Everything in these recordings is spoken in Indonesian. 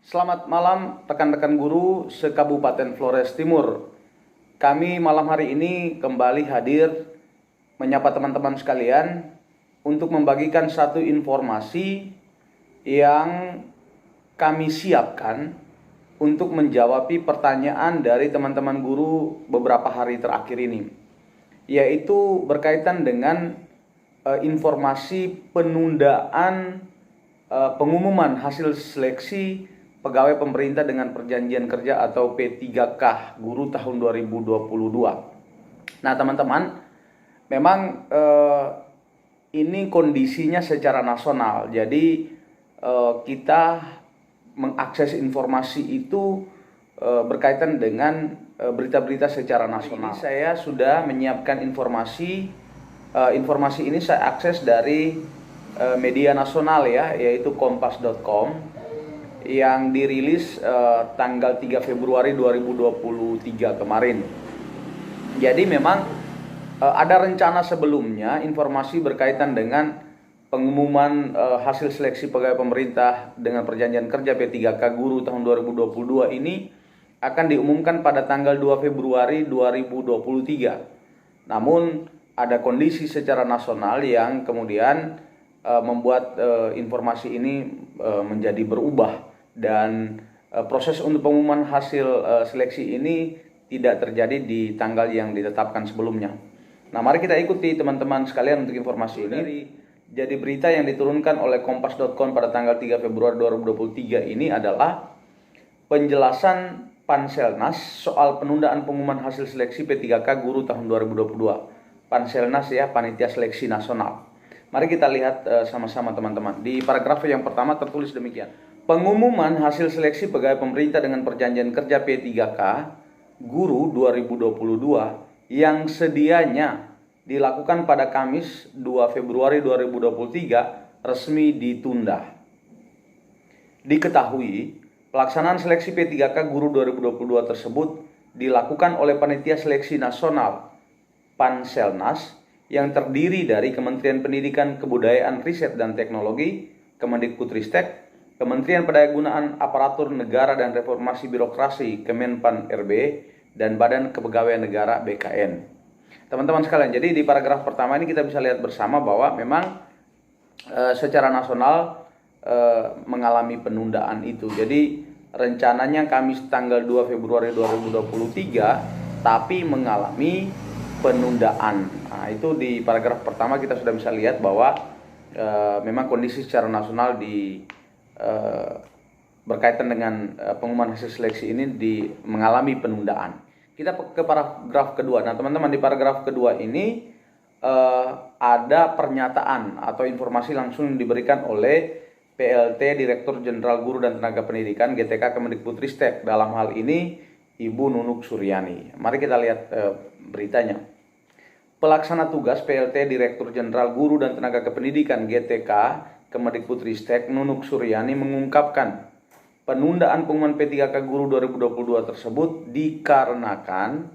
Selamat malam rekan-rekan guru se-Kabupaten Flores Timur. Kami malam hari ini kembali hadir menyapa teman-teman sekalian untuk membagikan satu informasi yang kami siapkan untuk menjawab pertanyaan dari teman-teman guru beberapa hari terakhir ini, yaitu berkaitan dengan informasi penundaan pengumuman hasil seleksi pegawai pemerintah dengan perjanjian kerja atau P3K guru tahun 2022. Nah teman-teman, memang ini kondisinya secara nasional. Jadi kita mengakses informasi itu berkaitan dengan berita-berita secara nasional. Ini saya sudah menyiapkan informasi ini saya akses dari media nasional ya, yaitu kompas.com yang dirilis tanggal 3 Februari 2023 kemarin. Jadi memang ada rencana sebelumnya informasi berkaitan dengan pengumuman hasil seleksi pegawai pemerintah dengan perjanjian kerja P3K guru tahun 2022 ini akan diumumkan pada tanggal 2 Februari 2023. Namun ada kondisi secara nasional yang kemudian membuat informasi ini menjadi berubah, dan proses untuk pengumuman hasil seleksi ini tidak terjadi di tanggal yang ditetapkan sebelumnya. Nah, mari kita ikuti teman-teman sekalian untuk informasi ini. Jadi berita yang diturunkan oleh kompas.com pada tanggal 3 Februari 2023 ini adalah penjelasan Panselnas soal penundaan pengumuman hasil seleksi P3K guru tahun 2022. Panselnas ya, Panitia Seleksi Nasional. Mari kita lihat sama-sama teman-teman. Di paragraf yang pertama tertulis demikian. Pengumuman hasil seleksi pegawai pemerintah dengan perjanjian kerja P3K guru 2022 yang sedianya dilakukan pada Kamis 2 Februari 2023 resmi ditunda. Diketahui, pelaksanaan seleksi P3K guru 2022 tersebut dilakukan oleh Panitia Seleksi Nasional Panselnas yang terdiri dari Kementerian Pendidikan, Kebudayaan, Riset dan Teknologi, Kemendikbudristek, Kementerian Pendayagunaan Aparatur Negara dan Reformasi Birokrasi Kemenpan RB, dan Badan Kepegawaian Negara BKN. Teman-teman sekalian, jadi di paragraf pertama ini kita bisa lihat bersama bahwa memang secara nasional mengalami penundaan itu. Jadi rencananya Kamis tanggal 2 Februari 2023 tapi mengalami penundaan. Nah, itu di paragraf pertama kita sudah bisa lihat bahwa memang kondisi secara nasional berkaitan dengan pengumuman hasil seleksi ini mengalami penundaan. Kita ke paragraf kedua. Nah teman-teman, di paragraf kedua ini ada pernyataan atau informasi langsung yang diberikan oleh PLT Direktur Jenderal Guru dan Tenaga Pendidikan GTK Kemendikbudristek, dalam hal ini Ibu Nunuk Suryani. Mari kita lihat beritanya. Pelaksana tugas PLT Direktur Jenderal Guru dan Tenaga Kependidikan GTK Kemendikbudristek Nunuk Suryani mengungkapkan penundaan pengumuman P3K guru 2022 tersebut dikarenakan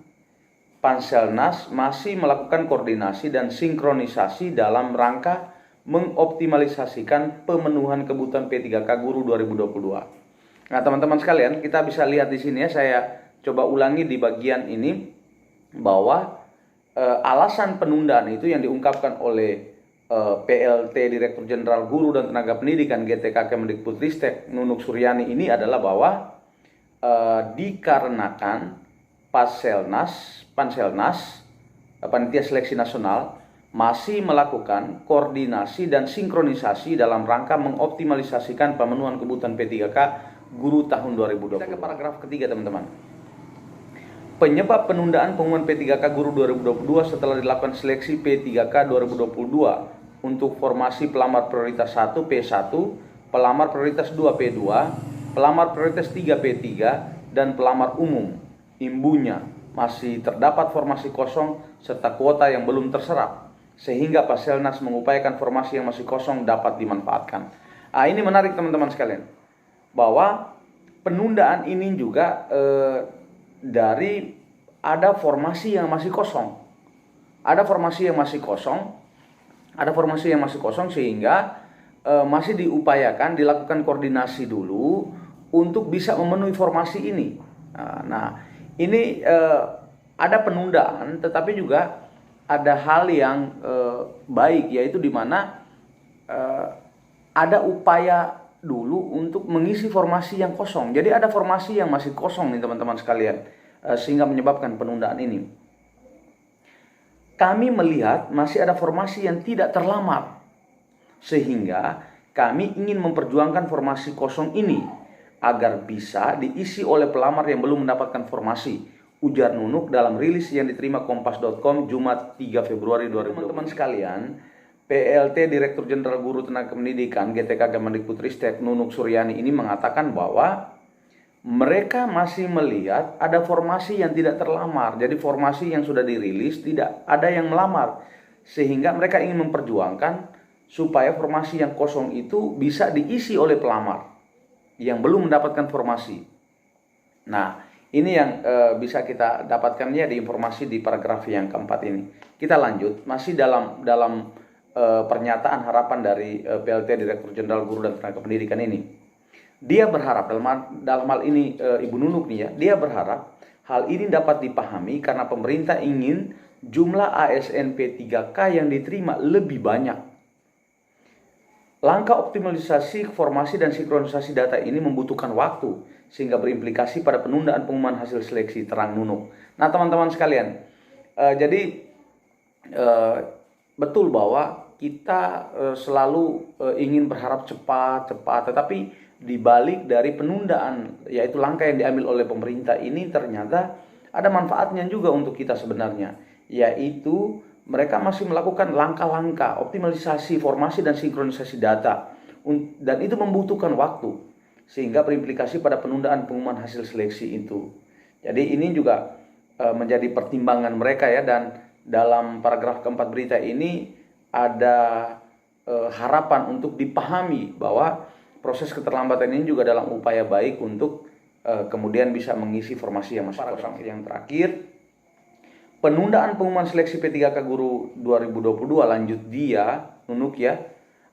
Panselnas masih melakukan koordinasi dan sinkronisasi dalam rangka mengoptimalisasikan pemenuhan kebutuhan P3K guru 2022. Nah, teman-teman sekalian, kita bisa lihat di sini ya, saya coba ulangi di bagian ini bahwa alasan penundaan itu yang diungkapkan oleh PLT Direktur Jenderal Guru dan Tenaga Pendidikan GTK Kemendikbudristek Nunuk Suryani ini adalah bahwa dikarenakan Panselnas Panitia Seleksi Nasional masih melakukan koordinasi dan sinkronisasi dalam rangka mengoptimalisasikan pemenuhan kebutuhan P3K guru tahun 2020. Kita ke paragraf ketiga teman-teman. Penyebab penundaan pengumuman P3K guru 2022 setelah dilakukan seleksi P3K 2022 untuk formasi pelamar prioritas 1 P1, pelamar prioritas 2 P2, pelamar prioritas 3 P3, dan pelamar umum. Imbunya masih terdapat formasi kosong serta kuota yang belum terserap, sehingga Panselnas mengupayakan formasi yang masih kosong dapat dimanfaatkan. Nah, ini menarik teman-teman sekalian, bahwa penundaan ini juga dari ada formasi yang masih kosong. Ada formasi yang masih kosong sehingga masih diupayakan dilakukan koordinasi dulu untuk bisa memenuhi formasi ini. Nah, ini ada penundaan, tetapi juga ada hal yang baik, yaitu di mana ada upaya dulu untuk mengisi formasi yang kosong. Jadi ada formasi yang masih kosong nih teman-teman sekalian, sehingga menyebabkan penundaan ini. Kami melihat masih ada formasi yang tidak terlamar, sehingga kami ingin memperjuangkan formasi kosong ini agar bisa diisi oleh pelamar yang belum mendapatkan formasi, ujar Nunuk dalam rilis yang diterima Kompas.com Jumat 3 Februari 2020. Teman-teman sekalian, PLT Direktur Jenderal Guru Tenaga Pendidikan GTK Kemendikbudristek Nunuk Suryani ini mengatakan bahwa mereka masih melihat ada formasi yang tidak terlamar. Jadi formasi yang sudah dirilis tidak ada yang melamar, sehingga mereka ingin memperjuangkan supaya formasi yang kosong itu bisa diisi oleh pelamar yang belum mendapatkan formasi. Nah, ini yang bisa kita dapatkannya di informasi di paragraf yang keempat ini. Kita lanjut, masih dalam pernyataan harapan dari PLT Direktur Jenderal Guru dan Tenaga Pendidikan ini. Dia berharap, dalam hal ini Ibu Nunuk nih ya, dia berharap hal ini dapat dipahami karena pemerintah ingin jumlah ASN P3K yang diterima lebih banyak. Langkah optimalisasi formasi dan sinkronisasi data ini membutuhkan waktu, sehingga berimplikasi pada penundaan pengumuman hasil seleksi, terang Nunuk. Nah teman-teman sekalian, jadi betul bahwa kita selalu ingin berharap cepat, tetapi di balik dari penundaan, yaitu langkah yang diambil oleh pemerintah ini, ternyata ada manfaatnya juga untuk kita sebenarnya, yaitu mereka masih melakukan langkah-langkah optimalisasi formasi dan sinkronisasi data, dan itu membutuhkan waktu, sehingga berimplikasi pada penundaan pengumuman hasil seleksi itu. Jadi ini juga menjadi pertimbangan mereka ya, dan dalam paragraf keempat berita ini ada harapan untuk dipahami bahwa proses keterlambatan ini juga dalam upaya baik untuk kemudian bisa mengisi formasi yang masih kosong. Yang terakhir, penundaan pengumuman seleksi P3K Guru 2022 lanjut dia, Nunuk ya,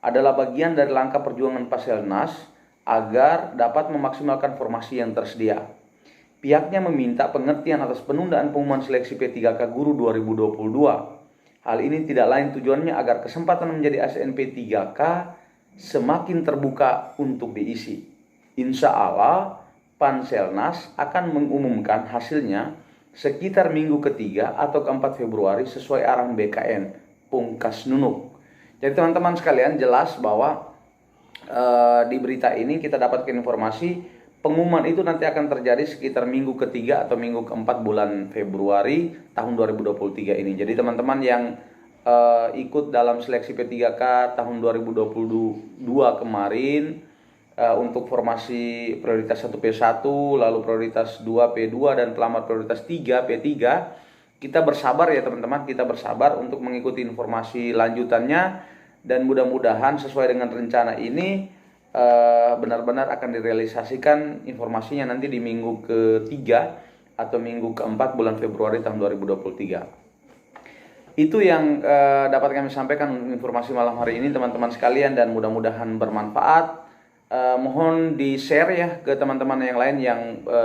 adalah bagian dari langkah perjuangan Paselnas agar dapat memaksimalkan formasi yang tersedia. Pihaknya meminta pengertian atas penundaan pengumuman seleksi P3K Guru 2022. Hal ini tidak lain tujuannya agar kesempatan menjadi ASN P3K semakin terbuka untuk diisi. Insya Allah, Panselnas akan mengumumkan hasilnya sekitar minggu ketiga atau keempat Februari sesuai arahan BKN, pungkas Nunuk. Jadi teman-teman sekalian, jelas bahwa di berita ini kita dapatkan informasi pengumuman itu nanti akan terjadi sekitar minggu ketiga atau minggu keempat bulan Februari tahun 2023 ini. Jadi teman-teman yang ikut dalam seleksi P3K tahun 2022 kemarin untuk formasi prioritas 1P1, lalu prioritas 2P2 dan pelamar prioritas 3P3, kita bersabar ya teman-teman, kita bersabar untuk mengikuti informasi lanjutannya, dan mudah-mudahan sesuai dengan rencana ini benar-benar akan direalisasikan informasinya nanti di minggu ketiga atau minggu keempat bulan Februari tahun 2023. Itu yang dapat kami sampaikan informasi malam hari ini teman-teman sekalian, dan mudah-mudahan bermanfaat. Mohon di-share ya ke teman-teman yang lain yang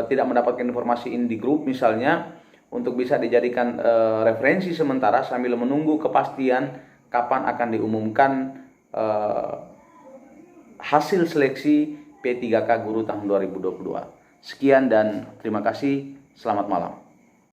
tidak mendapatkan informasi ini di grup misalnya, untuk bisa dijadikan referensi sementara sambil menunggu kepastian kapan akan diumumkan hasil seleksi P3K Guru tahun 2022. Sekian dan terima kasih. Selamat malam.